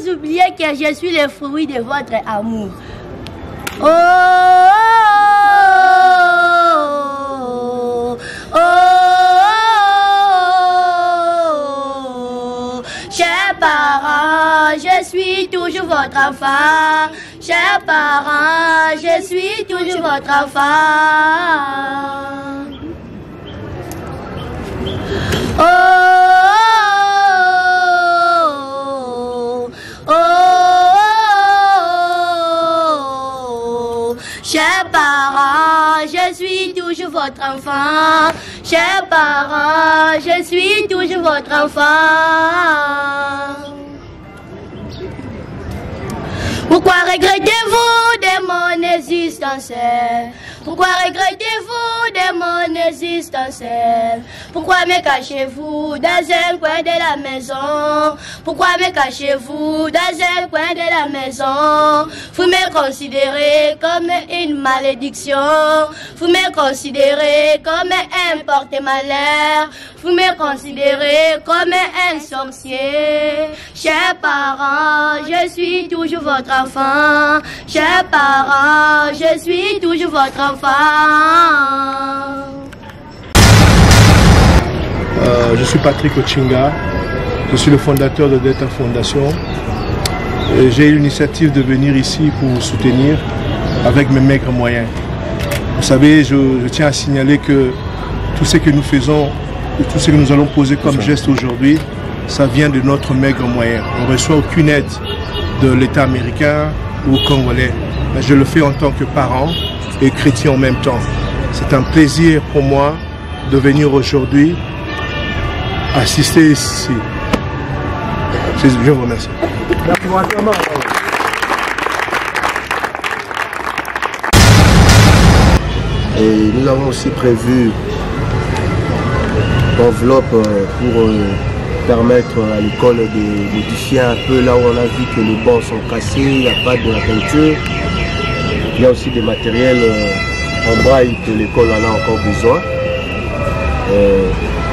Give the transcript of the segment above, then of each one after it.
vous oubliez que je suis le fruit de votre amour. Oh, oh, oh, oh, chers parents, je suis toujours votre enfant. Chers parents, je suis toujours votre enfant. Oh, oh, oh, chers parents, je suis toujours votre enfant. Chers parents, je suis toujours votre enfant. Pourquoi regrettez-vous de mon existence? Pourquoi regrettez-vous de mon existence? Pourquoi me cachez-vous dans un coin de la maison? Pourquoi me cachez-vous dans un coin de la maison? Vous me considérez comme une malédiction. Vous me considérez comme un porte-malheur. Vous me considérez comme un sorcier. Chers parents, je suis toujours votre enfant. Chers parents, je suis toujours votre enfant. Je suis Patrick Ochinga, je suis le fondateur de Delta Fondation. J'ai eu l'initiative de venir ici pour soutenir avec mes maigres moyens. Vous savez, je tiens à signaler que tout ce que nous faisons, tout ce que nous allons poser comme geste aujourd'hui, ça vient de notre maigre moyen. On ne reçoit aucune aide de l'État américain ou congolais. Mais je le fais en tant que parent et chrétien en même temps. C'est un plaisir pour moi de venir aujourd'hui assister ici. Je vous remercie. Et nous avons aussi prévu une enveloppe pour permettre à l'école de modifier un peu là où on a vu que les bancs sont cassés, il n'y a pas de la peinture. Il y a aussi des matériels en braille que l'école en a encore besoin.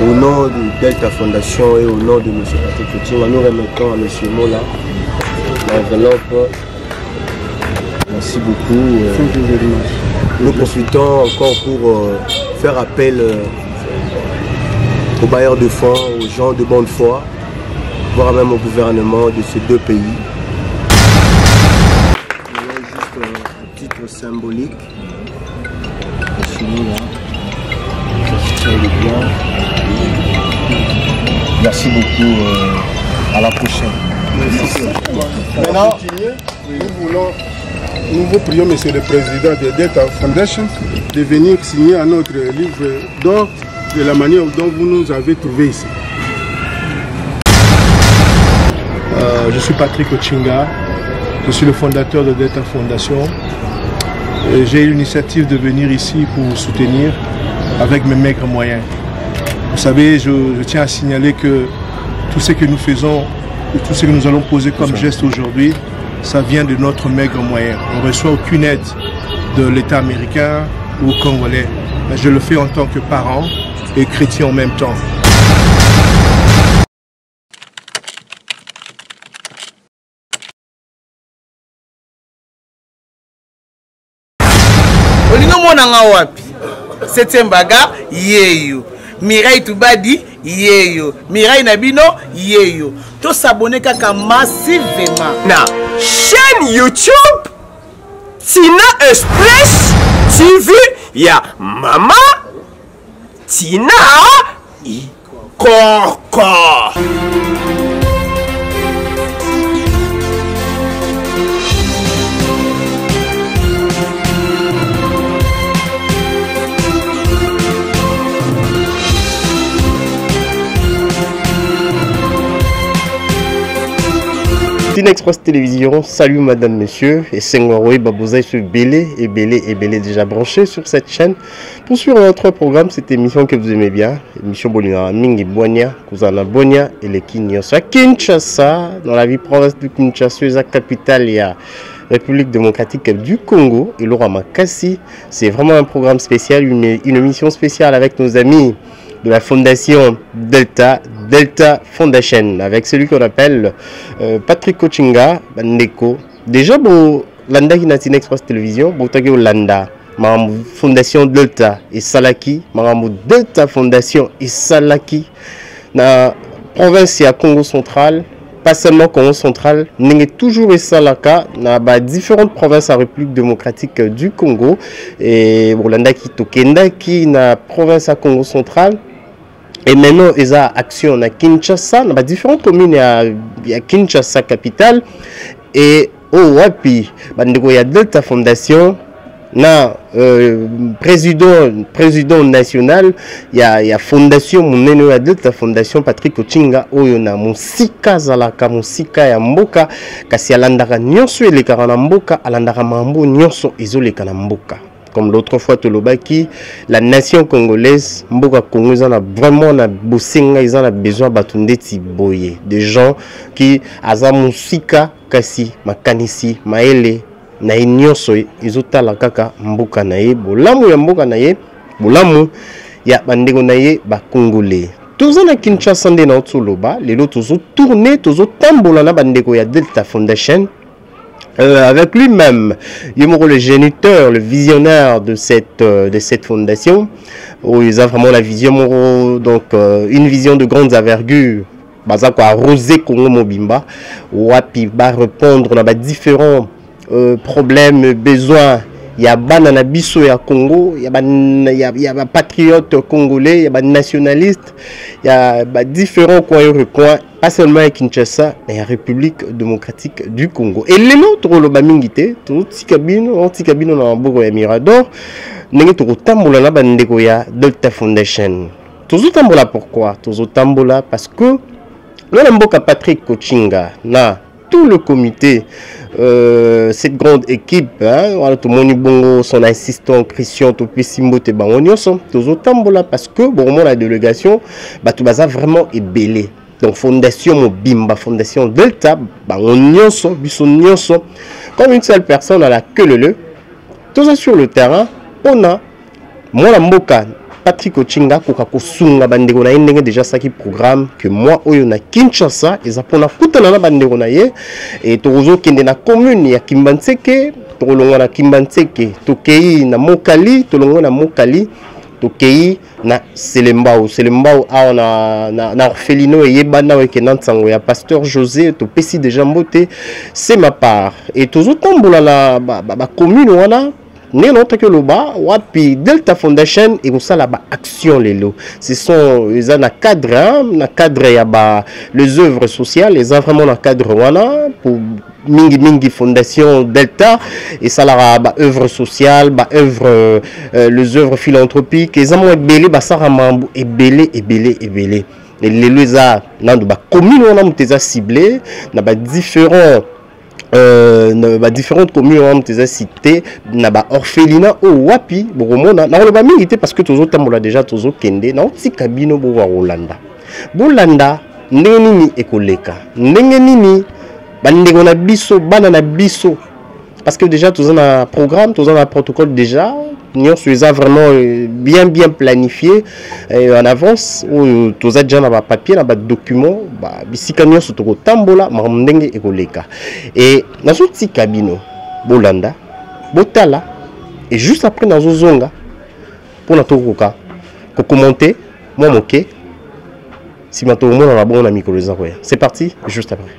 Au nom de Delta Fondation et au nom de M. Patrick Ochinga, nous remettons à M. Mola l'enveloppe. Merci beaucoup. Nous profitons encore pour faire appel aux bailleurs de fonds, aux gens de bonne foi, voire même au gouvernement de ces deux pays. Il y a juste un titre symbolique. Merci beaucoup. À la prochaine. Maintenant, nous vous prions, Monsieur le Président de Delta Foundation, de venir signer à notre livre d'or de la manière dont vous nous avez trouvé ici. Je suis Patrick Ochinga, je suis le fondateur de Delta Fondation. J'ai eu l'initiative de venir ici pour soutenir avec mes maigres moyens. Vous savez, je tiens à signaler que tout ce que nous faisons, tout ce que nous allons poser comme geste aujourd'hui, ça vient de notre maigre moyen. On ne reçoit aucune aide de l'État américain ou congolais. Mais je le fais en tant que parent et chrétien en même temps. Olingo monanga wapi? Setembaga yeyo. Mirai Tubadi yeyo. Mirai Nabino yeyo. To s'abonner kaka massivement na chaîne YouTube Tina Express TV ya Mama Tina Ikoko. Tina Express Télévision, salut madame, monsieur, et Senghorwe Babouzaï sur Belé et Belé déjà branché sur cette chaîne. Pour suivre notre programme, cette émission que vous aimez bien, émission Bolina Mingi Bonia, Kouzana Bonia et les Kinyos à Kinshasa, dans la ville province de Kinshasa, la capitale, il y a République démocratique du Congo et Laura Makassi. C'est vraiment un programme spécial, une émission spéciale avec nos amis de la fondation Delta Foundation, avec celui qu'on appelle Patrick Kochinga Bandeko. Déjà, bon, Landa qui n'a pas Express Télévision, bon, t'as Landa, ma fondation Delta et Salaki, ma Delta Fondation et Salaki, na province à Congo central. Pas seulement Congo central, n'est toujours et Salaka, dans différentes provinces à République démocratique du Congo. Et Bolanda qui Tokenda qui na province à Congo central. Et maintenant, ils ont action à Kinshasa, dans différentes communes à Kinshasa capitale. Et au Wapi, il y a Delta Fondation. Na président national, il y a fondation mon ya Delta Fondation Patrick Kochinga oyo na musika zalaka musika ya mboka kasi alandaka nyonso elekaka na mboka alandaka mambo nyonso ezoleka na mboka. Comme l'autre fois Tolobaki, la nation congolaise, mboka Congo, ils ont vraiment na bosenga, ils ont besoin batundeti boye, des gens qui aza musika kasi makanisi maele na nyonso izotala kaka mboka na ye bolamu ya mboka na ye bolamu ya bandeko na ye ba congolais toza na Kinshasa nde na otoloba lelo tozo tourner tozo tambola na bandeko ya Delta Foundation avec lui-même Yomoro le géniteur le visionnaire de cette fondation où ils ont vraiment la vision donc une vision de grandes envergures baza ko arroser Congo mobimba wapi ba répondre na ba différents problèmes, besoins. Il y a banana biso ya Congo, il y a patriotes congolais, il y a nationalistes, il y a différents coins, pas seulement à Kinshasa, mais à République démocratique du Congo. Et les autres, le bamingité, tout petit cabine dans Bogo et Mirador, n'est tout tambola na bandeko ya Delta Foundation. Tout tambola pourquoi? Tout tambola parce que le mboka Patrick Kochinga na tout le comité, cette grande équipe, hein, tout le monde bongo, son assistant Christian Topesimbo te bangonyoso, tous autant parce que bon la délégation, tout baza vraiment est belé. Donc fondation Mobimba, fondation Delta, bangonyoso, bisonyoso, comme une seule personne à la queue le, tous sur le terrain, on a moi la mboka. Patrick Kochinga ko sunga bandeko na ndenge déjà ça qui programme que moi oyo na Kinshasa ezapona kutana na bandeko na ye et tozo kende na commune ya Kimbanseke tolonga na Kimbanseke tokei na Mokali tolonga na Mokali tokei na Selembao a na orphelino et bana weke nantsango ya pasteur José to pesi déjà mbote c'est ma part et tozo tambola la ba commune wana Nénote que loba, wapi Delta Foundation et ça là action les lots. Ce sont les na cadre ya ba les œuvres sociales, les vraiment na cadre wana pour mingi fondation Delta et ça là ba œuvre sociale, ba œuvre les œuvres philanthropiques, les amont belé ba saramambu et belé. Et les loza na ba commune on a muteza ciblé, na ba différents différentes communes ont été citées na ba orphelinat au wapi boromona na ba milité parce que tozo tambola déjà tozo kende na otika bino bo wa Rolanda ndenge nini ekoleka ndenge nini bandeko na biso bana na biso parce que déjà tozo na programme tozo na protocole déjà nous sommes vraiment bien planifié en avance où tous déjà na ba papier na ba document ba bisika nyonso to tambola ndenge ekoleka et na soti kabino bolanda botala et juste après na zozonga pour na tokoka ko commenter moi moké si ma to mona na bon na micro les envoyer c'est parti juste après.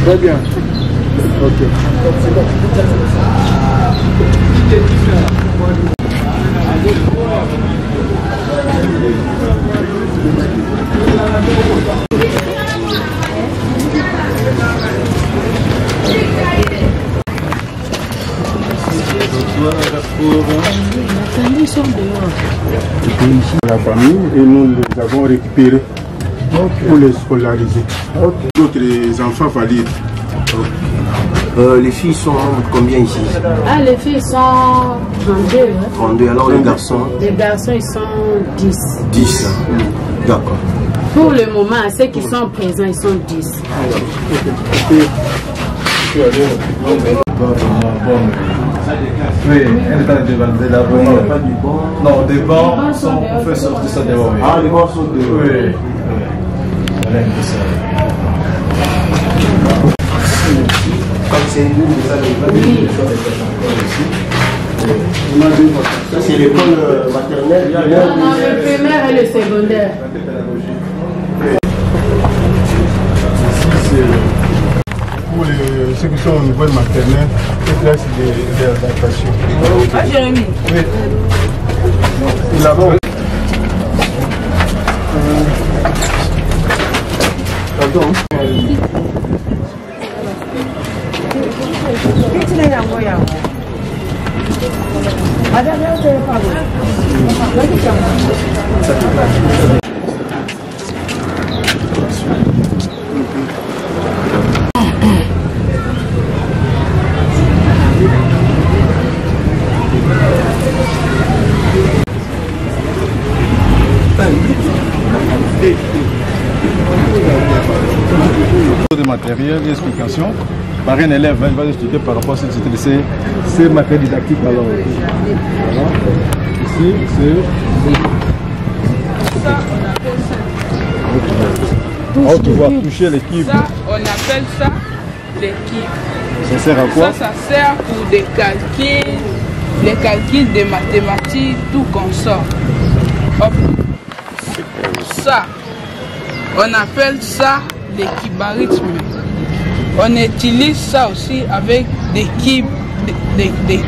Très bien. Ok. La famille et nous les avons récupérés pour les scolariser. D'autres enfants valides. Les filles sont combien ici? Ah, les filles sont 32. Hein? 32, alors les garçons? Les garçons, ils sont 10. 10, d'accord. Pour le moment, ceux qui sont présents, ils sont 10. Oui, elle est en demandé la bonne. Pas du bon. Non, des bancs, on fait sortir ça devant. Ah, les bancs sont devant. Oui. Voilà, ça. Comme c'est nous, ça c'est l'école maternelle. Non, le primaire et le secondaire. Pour ceux qui sont au niveau maternel, cette là c'est des adaptations. Ah, Jérémy. Oui. Là-bas. Pardon. De matériel et explication. Par un élève, il va expliquer par rapport à ces matériels didactiques. Alors, voilà. Ici, c'est. On va toucher l'équipe. Ça, on appelle ça l'équipe. Ça sert à quoi? Ça sert pour des calculs, les calculs des mathématiques, tout comme ça. Hop. Ça, on appelle ça l'équibarisme. On utilise ça aussi avec des kibs.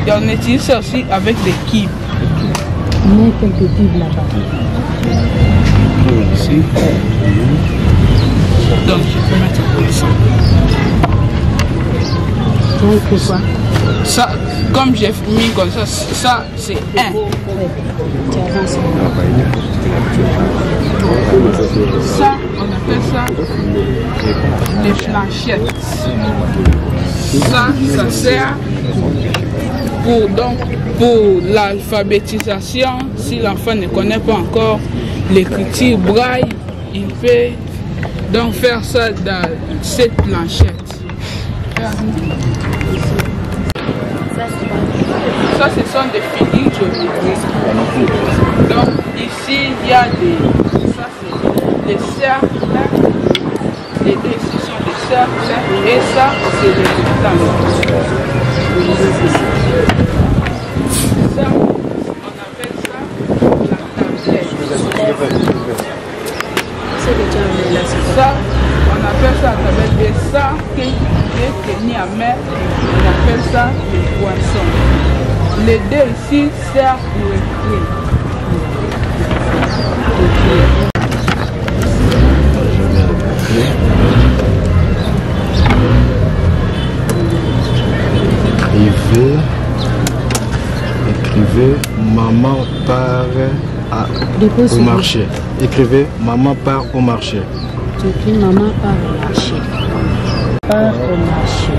On utilise ça aussi avec des kibs. Il y a quelques kibs là-bas. Ici. Donc je peux mettre comme ça. Quoi? Ça, comme j'ai mis comme ça, ça c'est 1. Ça, on appelle ça les flanchettes. Ça sert pour l'alphabétisation. Si l'enfant ne connaît pas encore l'écriture braille, il peut donc faire ça dans cette planchette. Ça, ce sont des figures géométriques. Donc, ici, il y a des. Ça, c'est des cercles. Les deux ici sont des cercles. Et ça, c'est des rectangles. Ça, on appelle ça la tablette. Ça, on appelle ça la tablette. Et ça, qui est tenu à main, on appelle ça le poisson. Les deux ici servent pour écrire. Écrivez maman part au marché. Écrivez maman part au marché. J'écris maman part au marché. Part au marché.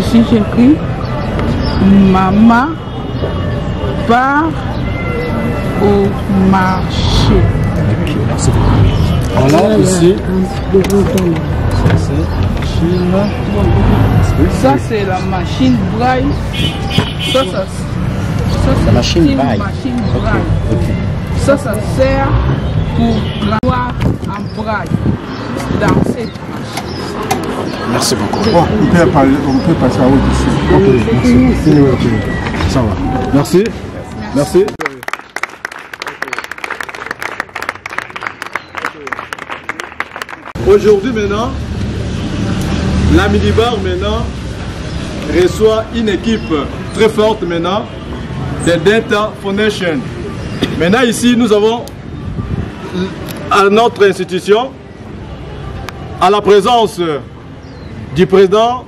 Ici j'écris maman part au marché. Ok, merci beaucoup. Voilà, ici. Ça c'est la machine braille. Ça c'est Machine braille. Ça sert pour voir en braille dans cette machine. Merci beaucoup. Bon, on peut passer à autre ici. Ok, merci. Ça va. Merci. Merci. Aujourd'hui maintenant, la minibar maintenant reçoit une équipe très forte maintenant de Data Foundation. Maintenant ici nous avons à notre institution à la présence du président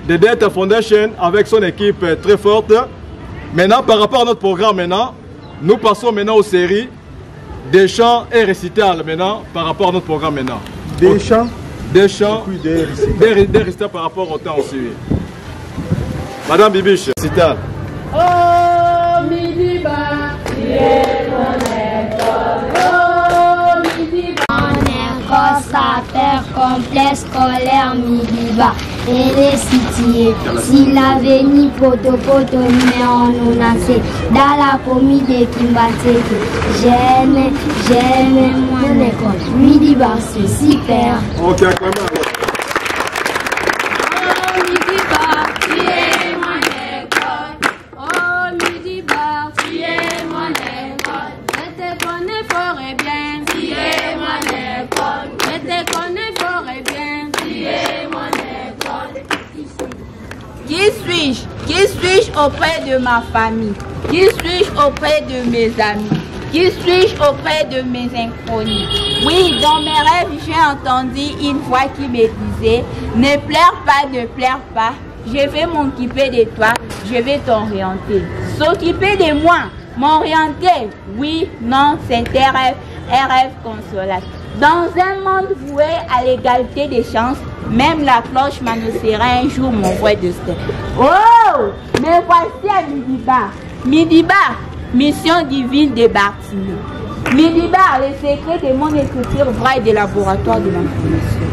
de Data Foundation avec son équipe très forte. Maintenant par rapport à notre programme maintenant, nous passons maintenant aux séries des chants et récitals maintenant par rapport à notre programme maintenant. Des chants? Des chants, des récitals par rapport au temps aussi. Madame Bibiche, récital. Oh, Midiba, tu es mon école. Oh, Midiba, mon école s'appelle complexe scolaire Midiba. Elle est située si l'avenue Poto mais on nous naissait dans la commune de Kimbateke. J'aime mon école. Midiba, c'est super. Ok, acclamez alors. Oh, Midiba, tu es mon école. Oh, Midiba, tu es mon école. Je te connais fort et bien. Tu es mon école. Je te connais fort et bien. Tu es mon école. Qui suis-je auprès de ma famille? Qui suis-je auprès de mes amis? Qui suis-je auprès de mes inconnus? Oui, dans mes rêves, j'ai entendu une voix qui me disait: ne pleure pas, je vais m'occuper de toi, je vais t'orienter. S'occuper de moi, m'orienter, oui, non, c'est un rêve consolateur. Dans un monde voué à l'égalité des chances, même la cloche m'annoncera un jour mon vrai destin. Oh, mais voici à Midiba. Midiba, mission divine de Bartimée. Midiba, le secret de mon écriture vraie des laboratoires de l'information.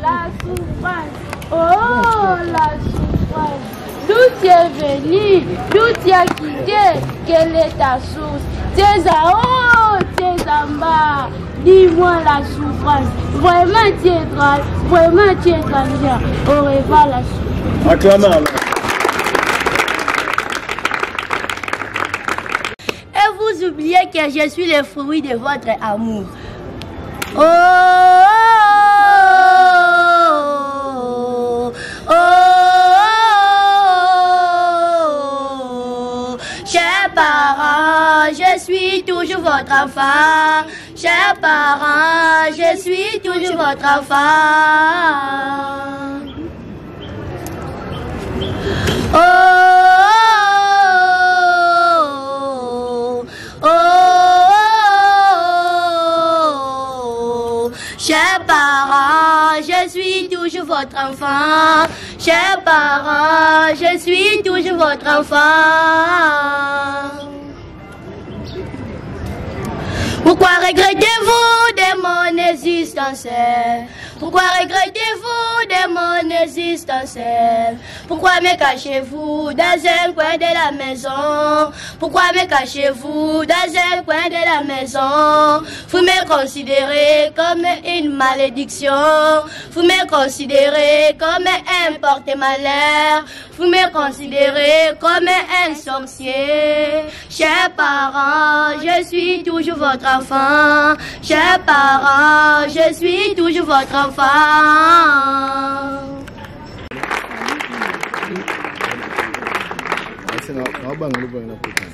La souffrance, oh la souffrance. D'où tu es venu, d'où tu as quitté, quelle est ta source? Tu es en haut, tu es en bas. Dis-moi la souffrance. Vraiment tu es grave, vraiment tu es grandeur. Au revoir la souffrance. Acclamez alors. Et vous oubliez que je suis le fruit de votre amour. Oh, oh, oh, oh. Chers parents, je suis toujours votre enfant. Chers parents, je suis toujours votre enfant. Oh, oh, oh, chers parents, je suis toujours votre enfant. Chers parents, je suis toujours votre enfant. Pourquoi regrettez-vous de mon existence? Pourquoi regrettez-vous de mon existence? Pourquoi me cachez-vous dans un coin de la maison? Pourquoi me cachez-vous dans un coin de la maison? Vous me considérez comme une malédiction. Vous me considérez comme un porte-malheur. Vous me considérez comme un sorcier. Chers parents, je suis toujours votre enfant. Chers parents, je suis toujours votre enfant.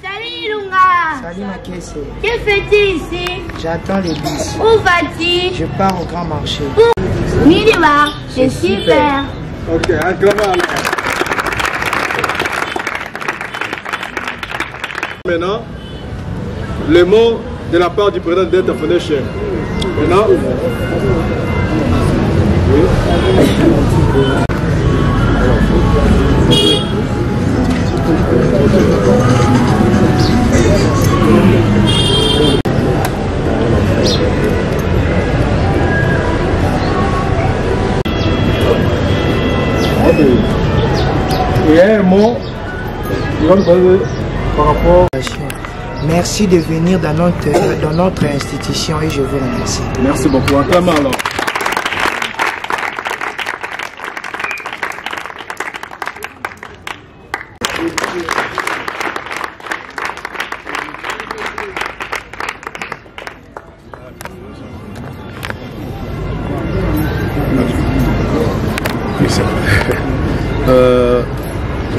Salut Lunga. Salut Makesse. Que fais-tu ici? J'attends les bus. Où vas-tu? Je pars au grand marché. Midiba, c'est super. Ok, acclamez alors. Maintenant, le mot de la part du président de Data Foundation. Maintenant, Et un mot par rapport. Merci de venir dans notre institution et je vous remercie. Merci beaucoup. Acclamons alors.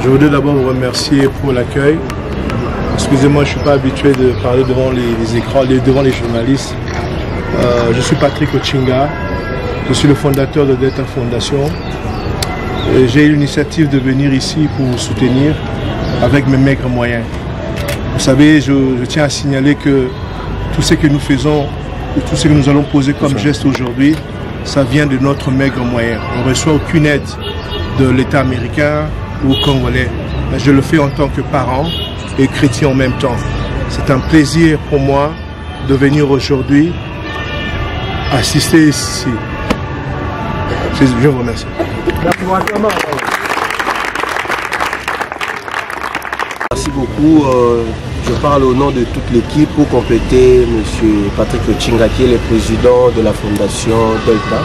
Je voudrais d'abord vous remercier pour l'accueil. Excusez-moi, je ne suis pas habitué de parler devant les écrans, devant les journalistes. Je suis Patrick Ochinga, je suis le fondateur de Delta Fondation. J'ai eu l'initiative de venir ici pour vous soutenir avec mes maigres moyens. Vous savez, je tiens à signaler que tout ce que nous faisons, tout ce que nous allons poser comme geste aujourd'hui, ça vient de notre maigre moyen. On ne reçoit aucune aide de l'État américain ou congolais. Mais je le fais en tant que parent et chrétien en même temps. C'est un plaisir pour moi de venir aujourd'hui assister ici. Je vous remercie. Merci beaucoup. Je parle au nom de toute l'équipe pour compléter M. Patrick Ochinga qui est le président de la fondation Delta.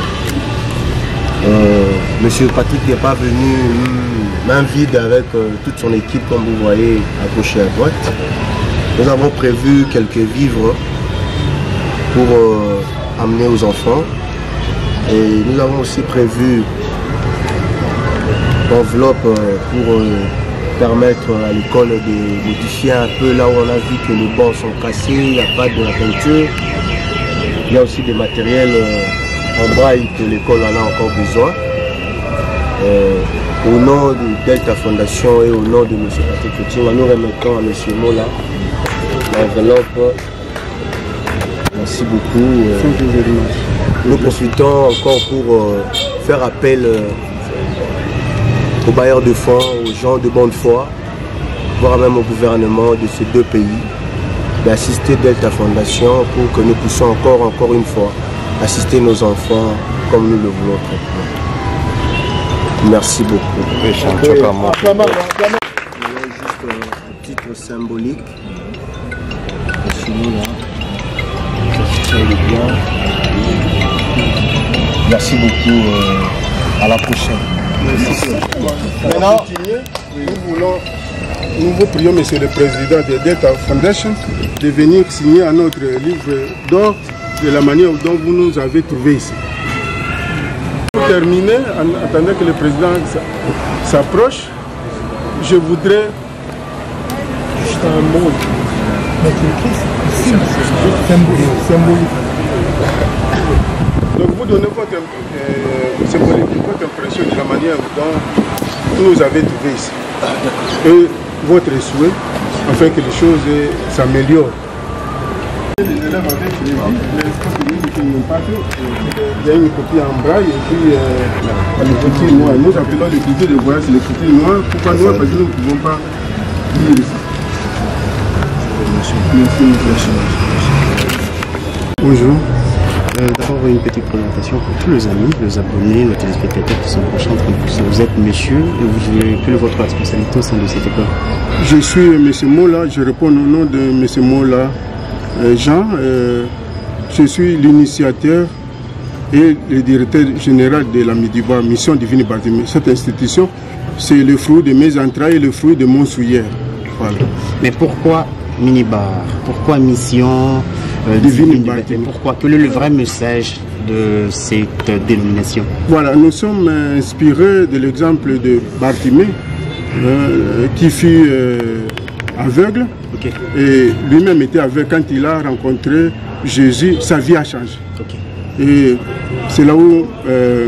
Monsieur Patrick n'est pas venu main vide avec toute son équipe comme vous voyez à gauche et à droite. Nous avons prévu quelques vivres pour amener aux enfants et nous avons aussi prévu l'enveloppe pour permettre à l'école de modifier un peu là où on a vu que les bancs sont cassés, il n'y a pas de la peinture. Il y a aussi des matériels en braille que l'école en a encore besoin. Au nom de Delta Fondation et au nom de M. Patrick Ochinga, nous remettons à M. Mola l'enveloppe. Merci beaucoup. Nous profitons encore pour faire appel aux bailleurs de fonds, aux gens de bonne foi, voire même au gouvernement de ces deux pays, d'assister Delta Fondation pour que nous puissions encore une fois assister nos enfants comme nous le voulons très bien. Merci beaucoup. Juste un titre symbolique. Merci beaucoup. À la prochaine. Maintenant, nous vous prions, Monsieur le Président de Delta Foundation, de venir signer à notre livre d'or de la manière dont vous nous avez trouvé ici. Pour terminer, en attendant que le Président s'approche, je voudrais juste un mot. Symbolique. Donc vous donnez votre impression de la manière dont vous nous avez trouvé ici. Et votre souhait, afin que les choses s'améliorent. Les élèves avec les livres, il y a une copie en braille et puis l'écriture noire. Nous appelons l'écriture de voyage l'écriture noire. Pourquoi noire? Parce que nous ne pouvons pas lire ça. Bonjour. D'abord une petite présentation pour tous les amis, les abonnés, nos téléspectateurs qui sont prochains. Vous êtes monsieur et quelle est votre responsabilité au sein de cette école? Je suis M. Mola, je réponds au nom de M. Mola Jean. Je suis l'initiateur et le directeur général de la Midibar, Mission Divine Barthélemy. Cette institution, c'est le fruit de mes entrailles et le fruit de mon souillère. Voilà. Mais pourquoi Minibar? Pourquoi Mission Divine Barthélemy? Pourquoi? Quel est le vrai message de cette dénomination? Voilà, nous sommes inspirés de l'exemple de Barthélemy qui fut aveugle. Okay. Et lui-même était aveugle quand il a rencontré Jésus, sa vie a changé. Okay. Et c'est là où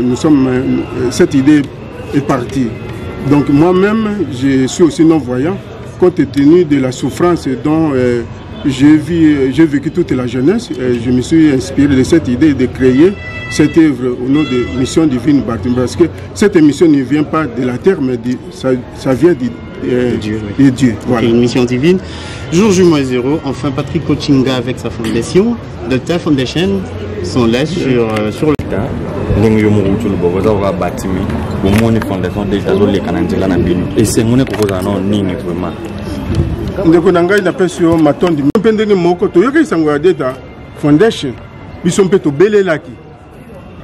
nous sommes, cette idée est partie. Donc moi-même, je suis aussi non-voyant, compte tenu de la souffrance dont j'ai vécu toute la jeunesse. Je me suis inspiré de cette idée de créer cette œuvre au nom de Mission Divine Barthélemy, parce que cette émission ne vient pas de la terre, mais ça vient de Dieu. Oui. De Dieu, voilà. Une mission divine. Jour J-0, enfin Patrick Ochinga avec sa fondation, Delta Foundation, sont là sur le tas. Et c'est mon vraiment. Ndeko nangai na pesio matondi mpendenge moko to yoka isango ya Delta Foundation biso mpe to belelaki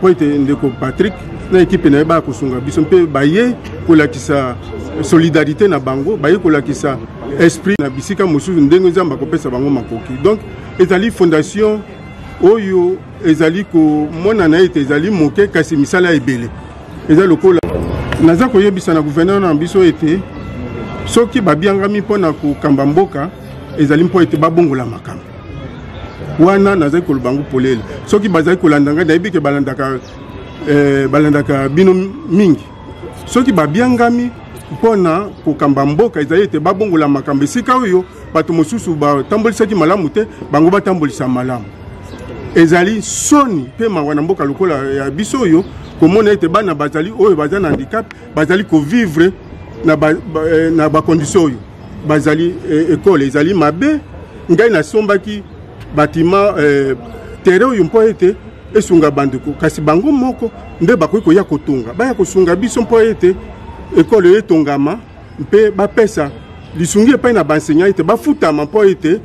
po ete ndeko Patrick na équipe na ba kusunga biso mpe baye kolakisa solidarité na bango baye kolakisa esprit na bisika mosusu ndenge nzamba kopesa bango makoki. Donc ezali fondation oyo ezali ko mona na ete ezali moke kasi misala ebele ezali lokola naza koyebisa na gouverneur na biso ete soki babiangami mpona kokamba mboka ezali mpo ete babongola makambo wana nazali koloba bango polele soki bazali kolanda ngai nayebi ke balandaka bino mingi soki babiangami mpona kokamba mboka ezali ete babongola makambo esika oyo bato mosusu batambolisaki malamu te bango batambolisa malamu ezali soni mpe mawa na mboka lokola ya biso oyo komona ete bana bazali oyo baza na handicap bazali kovivre na bakondition oyo bazali ekole ezali mabe ngai nasombaki batima tere oyo mpo ete esunga bandeko kasi bango moko nde bakoki koya kotonga baya kosunga biso mpo ete ekole etongama mpe bapesa lisungi epai na baenseignant ete bafutama mpo ete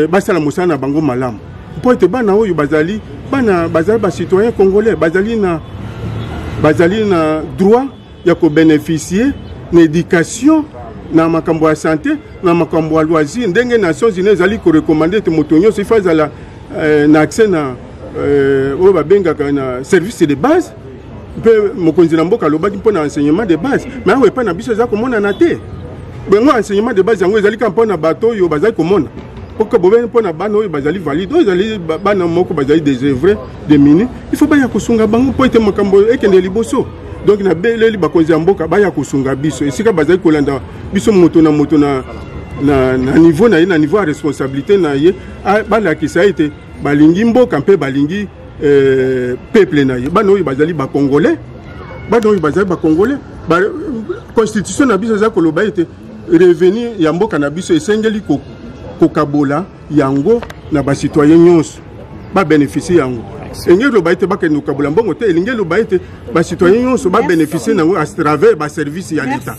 basala mosala na bango malamu mpo ete bana oyo bazali bacitoyen congolais bazali na droit ya kobénéficier na éducation na makambo ya santé na makambo ya loisir ndenge Nations Unies ezali korekomande ete moto nyonso ifa ezala na accès na oyo babengaka na service de base mpe mokonzi na mboka alobaki mpo na enseignement de base mais awa epai na biso eza komonana te bengo enseignement de base yango ezali ka mpo na bato oyo bazali komona poka bobe mpo na bana oyo bazali valide oyo ezali bana moko bazali désœuvré démunis il faut baya kosunga bango mpo ete makambo ekende liboso. Donc na beleli bakonzi ya mboka baya kosunga biso esika bazali kolanda biso moto na niveau na ye na niveau ya responsabilité na ye balakisa ete balingi mboka mpe balingi peuple na ye bana oyo bazali bakongolais constitution na biso eza koloba ete revenu ya mboka na biso esengeli kokabola yango na basitoyen nyonso babénéficie yango engeli loba ete bakende kokabola mbongo te elingeli loba ete basitoyen nyonso babénéficie nango à travers baservice ya leta.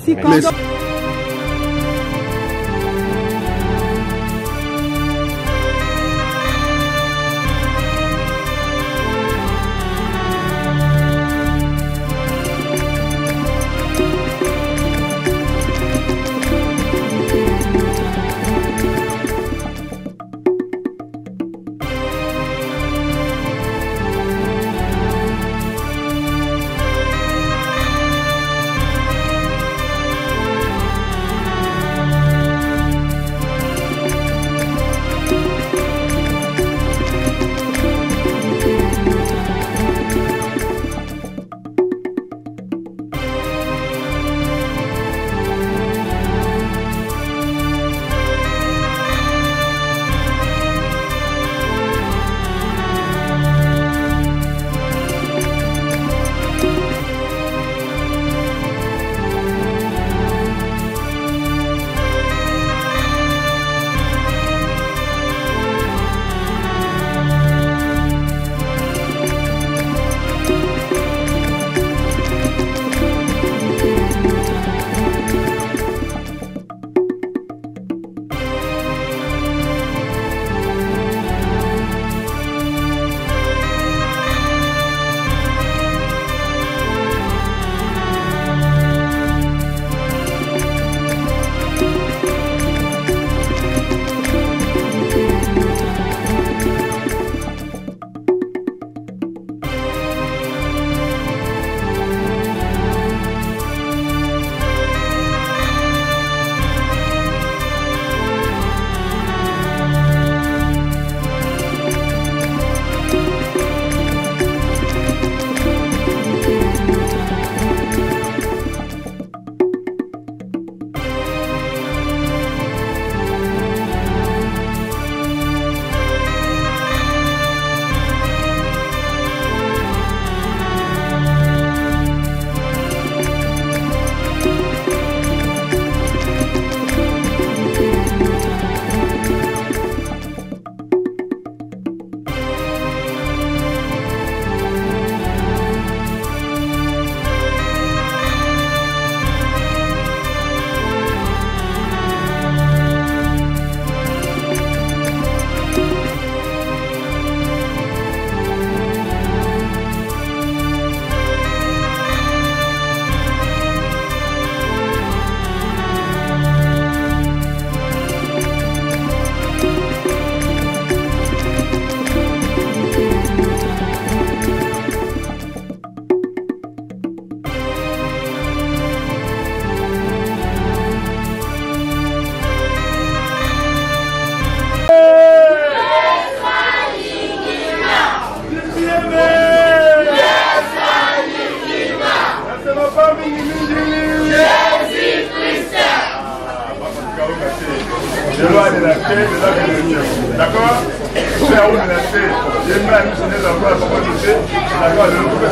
la paix, de la bienvenue. D'accord? C'est à où de la paix. J'ai mis à nous sonner d'abord à papa de paix. D'accord, le coup de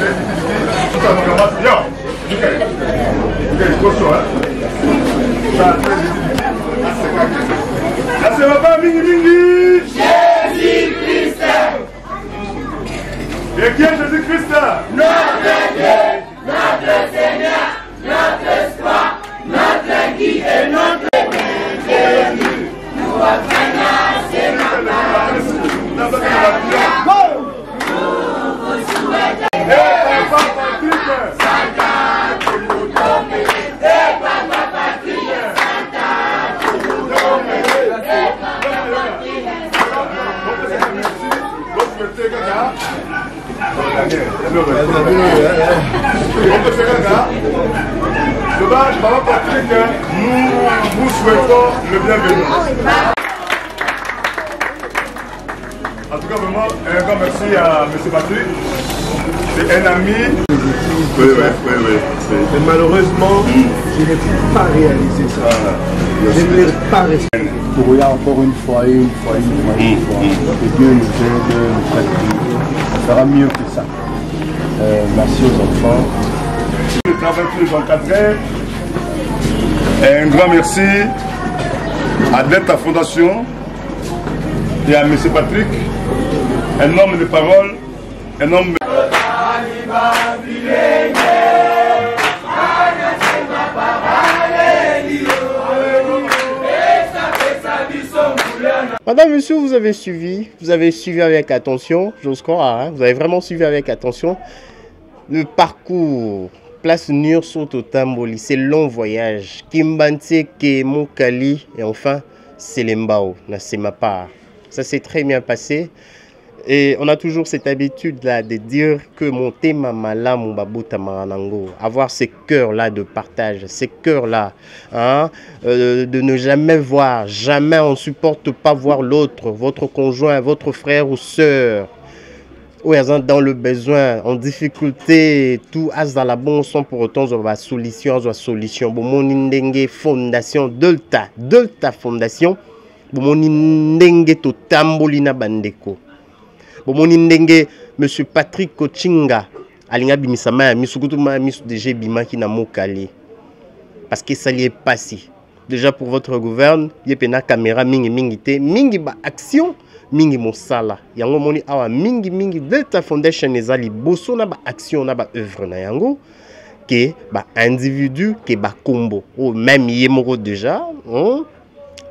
tout ça nous ramasse bien. Ok, attention, hein. Ça, c'est papa Mingi Mingi. Jésus-Christ. Et qui est Jésus-Christ? Notre Dieu, notre Seigneur, notre espoir, notre guide et notre Jésus. Nous reconnaissons c'est ma parole. Nous vous souhaitons. Et Papa Patrick. Santa, tu nous donnes. Et Papa Patrick. Santa, tu nous donnes. Et Papa Patrick. Dommage, Papa Patrick, nous vous souhaitons le bienvenu. En tout cas, vraiment, un grand merci à M. Patrick. C'est un ami. Oui. Mais malheureusement, je ne peux pas réaliser ça. Je ne l'ai pas respecté. Pour y encore une fois. Que Dieu nous aide, nous prête. Ça sera mieux que ça. Merci aux enfants. Le travail que les encadrés. Et un grand merci à Delta Fondation et à M. Patrick, un homme de parole, un homme de... Madame, monsieur, vous avez suivi avec attention, j'ose croire, hein, vous avez vraiment suivi avec attention le parcours. Place Nurso Tamboli, c'est long voyage. Kimbante, Mokali, et enfin, c'est l'Embao, c'est ma part. Ça s'est très bien passé. Et on a toujours cette habitude-là de dire que mon thème malam babuta maranango, avoir ces cœurs-là de partage, ces cœurs-là, hein, de ne jamais voir, jamais on ne supporte pas voir l'autre, votre conjoint, votre frère ou sœur, dans le besoin, en difficulté, tout as dans la bonne son pour autant la solution, mon fondation Delta Fondation, mon to tambolina bandeko. Bomoni ndenge monsieur Patrick Kochinga alinga bimisama misukutu ma misu DG bimaki na mokali parce que ça lié passé déjà pour votre gouverne yepena caméra mingi te mingi ba action mingi mosala yango moni awa mingi Delta Foundation ezali boso na ba action na ba œuvre na yango ke ba individu ke ba combo ou même yemoko déjà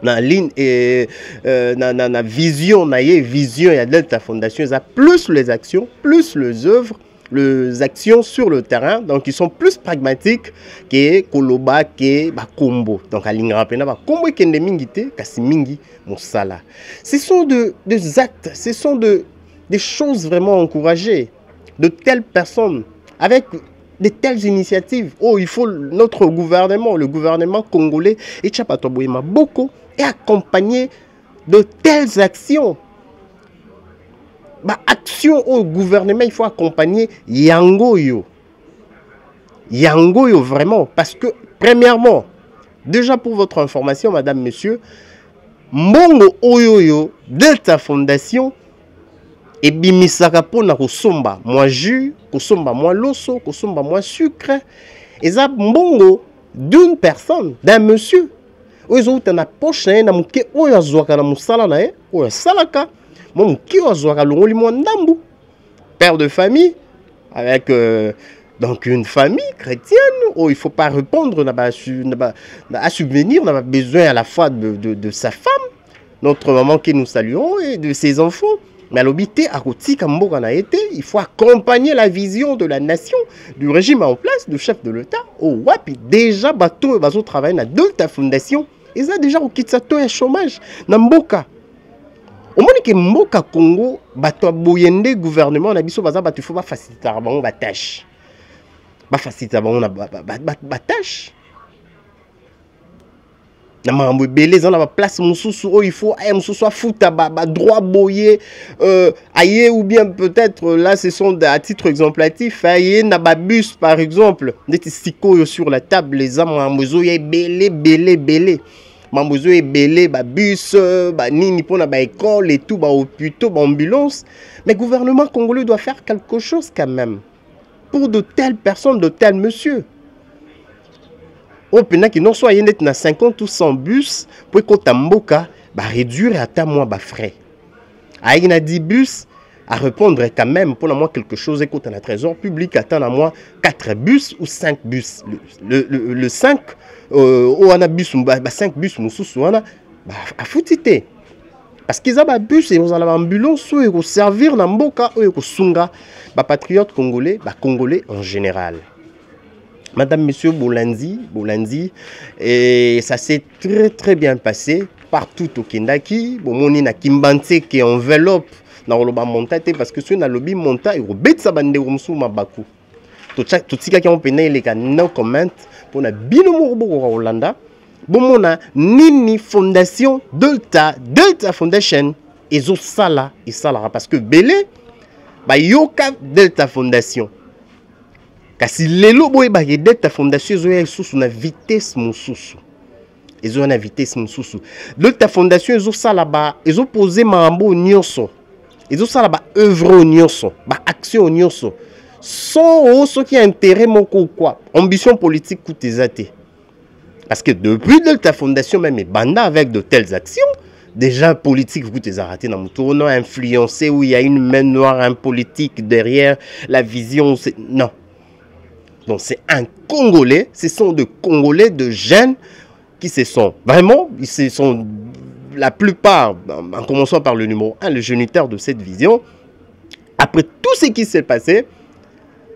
na ligne et na vision vision ya Delta Fondation ça plus les actions plus les œuvres les actions sur le terrain donc ils sont plus pragmatiques que koloba que ba combo donc alinga pena ba combo kende mingi te kasi mingi mosala ce sont des actes ce sont des choses vraiment encouragées de telles personnes avec de telles initiatives. Oh, il faut notre gouvernement, le gouvernement congolais et Tchapatoboyema beaucoup et accompagner de telles actions. Bah, action au gouvernement, il faut accompagner Yangoyo. Yangoyo vraiment parce que premièrement, déjà pour votre information, madame, monsieur, Mbongo Oyoyo Delta Fondation et bimisaka pona kosomba moi jus, kosomba moi loso, kosomba moi sucre. Et ça mbongo d'une personne, d'un monsieur. Oyo outa na poche na muke oyo azwaka na musala na ye, oyo salaka, mo muke oyo azwaka longoli mo ndambu. Père de famille avec donc une famille chrétienne où il faut pas répondre à subvenir, on a besoin à la fois de sa femme, notre maman que nous saluons et de ses enfants. Mais à l'obité, à Rotika Mboka na été, il faut accompagner la vision de la nation, du régime en place, du chef de l'État. Oh, wapi, déjà, bateau et bateau travaillent dans Delta Fondation. Ils ont déjà au Kitsato et chômage. Dans Mboka. Au moment que Mboka Congo, bateau boyende gouvernement, on a dit qu'il faut pas faciliter la tâche. Pas faciliter la tâche. Dans la place il faut soit fouta droit boyer ou bien peut-être là ce sont à titre exemplatif na bus par exemple des siko sur la table les âmes belé mambozo ebele ba bus ba nini pona ba école et tout ba hôpitaux ba ambulance. Mais le gouvernement congolais doit faire quelque chose quand même pour de telles personnes, de tels monsieur. On peut qu'il n'en soit net na 50 ou 100 bus pour que Tamboka ba réduire à ta moins ba frais. A y a 10 bus à répondre quand même pour moi quelque chose écoute un trésor public attend à moi 4 bus ou 5 bus. Le 5 ou un bus ou 5 bus ou à foutité. Parce qu'ils ont un bus et ils ont une ambulance où ils vont servir dans Mboka ou ils vont sunga ba patriotes congolais, ba congolais en général. Madame, Monsieur Bolandi, et ça s'est très bien passé partout au Kendaki. Bon, na Kimbanse qui enveloppe dans le bas montate parce que sur le lobby monta et au bet sa bande rumsu mabaku. Tout ça qui ont peine les cas no comment pour na bino morbo au Hollanda. Bon, mon a Nini Fondation Delta Foundation et zo sala et salara parce que Belé ba yoka Delta Foundation. Kasi lelo boy ba Delta Foundation zo ya susu na vitesse mususu. Ils ont une vitesse mususu. Delta Foundation zo sala ba ezo poser mambo nyonso. Ezo sala ba œuvre nyonso, ba action nyonso. Sans ce qui a intérêt mon quoi, ambition politique coûte ezate. Parce que depuis Delta Foundation même banda avec de telles actions, déjà politique vous êtes arrêté dans mon tournant influencé où il y a une main noire un politique derrière la vision non. Donc c'est un Congolais, ce sont de Congolais de jeunes qui se sont vraiment, ils se sont la plupart, en commençant par le numéro 1, le géniteur de cette vision. Après tout ce qui s'est passé,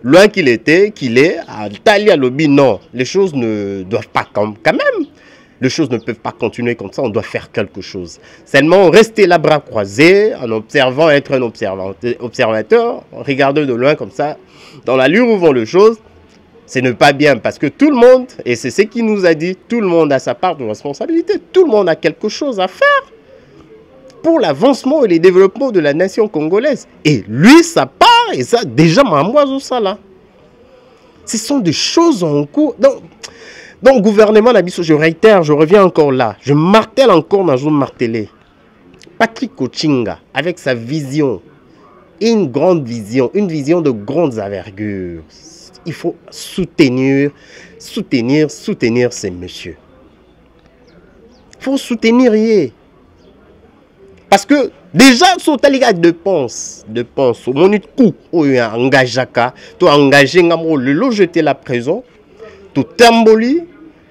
loin qu'il est, à Talia Lobby, non, les choses ne doivent pas quand même. Les choses ne peuvent pas continuer comme ça, on doit faire quelque chose. Seulement rester là bras croisés, en observant, être un observateur, regarder de loin comme ça, dans la lure où vont les choses, ce n'est pas bien parce que tout le monde, et c'est ce qu'il nous a dit, tout le monde a sa part de responsabilité, tout le monde a quelque chose à faire pour l'avancement et le développement de la nation congolaise. Et lui, sa part, et ça, déjà, ça là. Ce sont des choses en cours. Donc gouvernement, je réitère, je reviens encore là. Je martèle encore dans une martelée. Patrick Ochinga, avec sa vision, une grande vision, une vision de grandes envergures. Il faut soutenir ces messieurs. Il faut soutenir eux. Parce que déjà, sur les gars de pense, au moment où il y a engagé, tu as engagé le lot jeté la prison, tu t'emboli,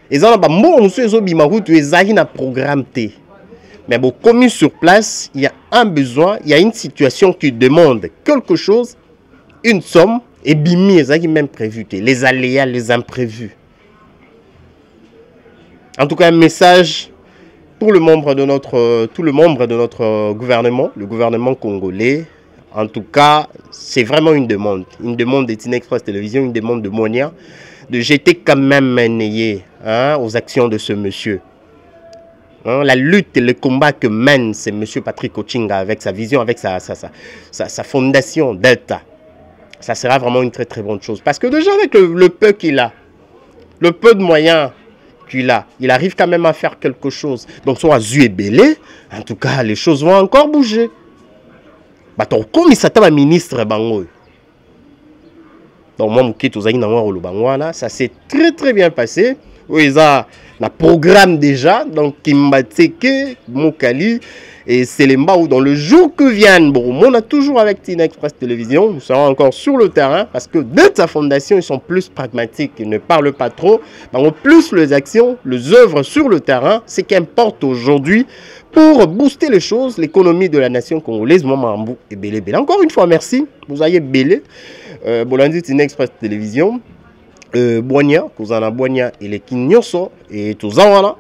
et ça va bon monsieur Zobimaru tu es à programme T. Mais bon, comme sur place, il y a un besoin, il y a une situation qui demande quelque chose, une somme. Et bimi, ça qui même prévu, les aléas, les imprévus. En tout cas, un message pour tout le membre de notre gouvernement, le gouvernement congolais. En tout cas, c'est vraiment une demande de Tina Express Télévision, une demande de Monia, de jeter quand même un aux actions de ce monsieur. La lutte et le combat que mène ce monsieur Patrick Ochinga avec sa vision, avec sa fondation Delta. Ça sera vraiment une très bonne chose. Parce que déjà avec le peu qu'il a, le peu de moyens qu'il a, il arrive quand même à faire quelque chose. Donc soit Zu et Belé, en tout cas les choses vont encore bouger. Comme il s'attend à ministre Bango. Donc moi ça s'est très bien passé. Oui, ils ont un programme déjà. Donc Kimbatseke, Mokali. Et c'est les Mbaou dans le jour que viennent. Bon, on a toujours avec Tina Express Télévision. Nous serons encore sur le terrain parce que de sa fondation, ils sont plus pragmatiques. Ils ne parlent pas trop. Donc, plus les actions, les œuvres sur le terrain, c'est qu'importe aujourd'hui pour booster les choses, l'économie de la nation congolaise. Mamambou et Belé. Encore une fois, merci. Vous avez Belé. Bolandi Tina Express Télévision. Boigna, Kouzana Boigna et les Kinyoso. Et tout ça, voilà.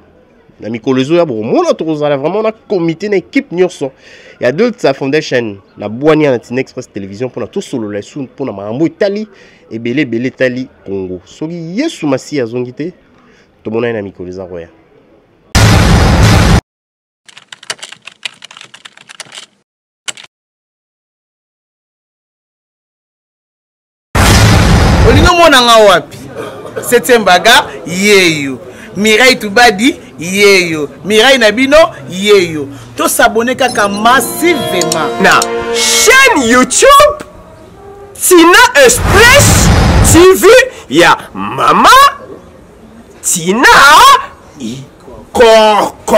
Na mikolezo ya bo mona tozala vraiment na comité na équipe nyonso ya Delta Foundation na Boigna na Tina Express Télévision pour na tout solo la soun pour na mambo Italie et belé Italie Congo soki yesu masi azongi te to mona na mikolezo roya olingo mona nga wapi 7e baga yeyo Mireille Toubadi yeyo, Mireille Nabino yeyo. To s'abonner kaka massivement na chaîne YouTube Tina Express TV ya Mama Tina Ikoko.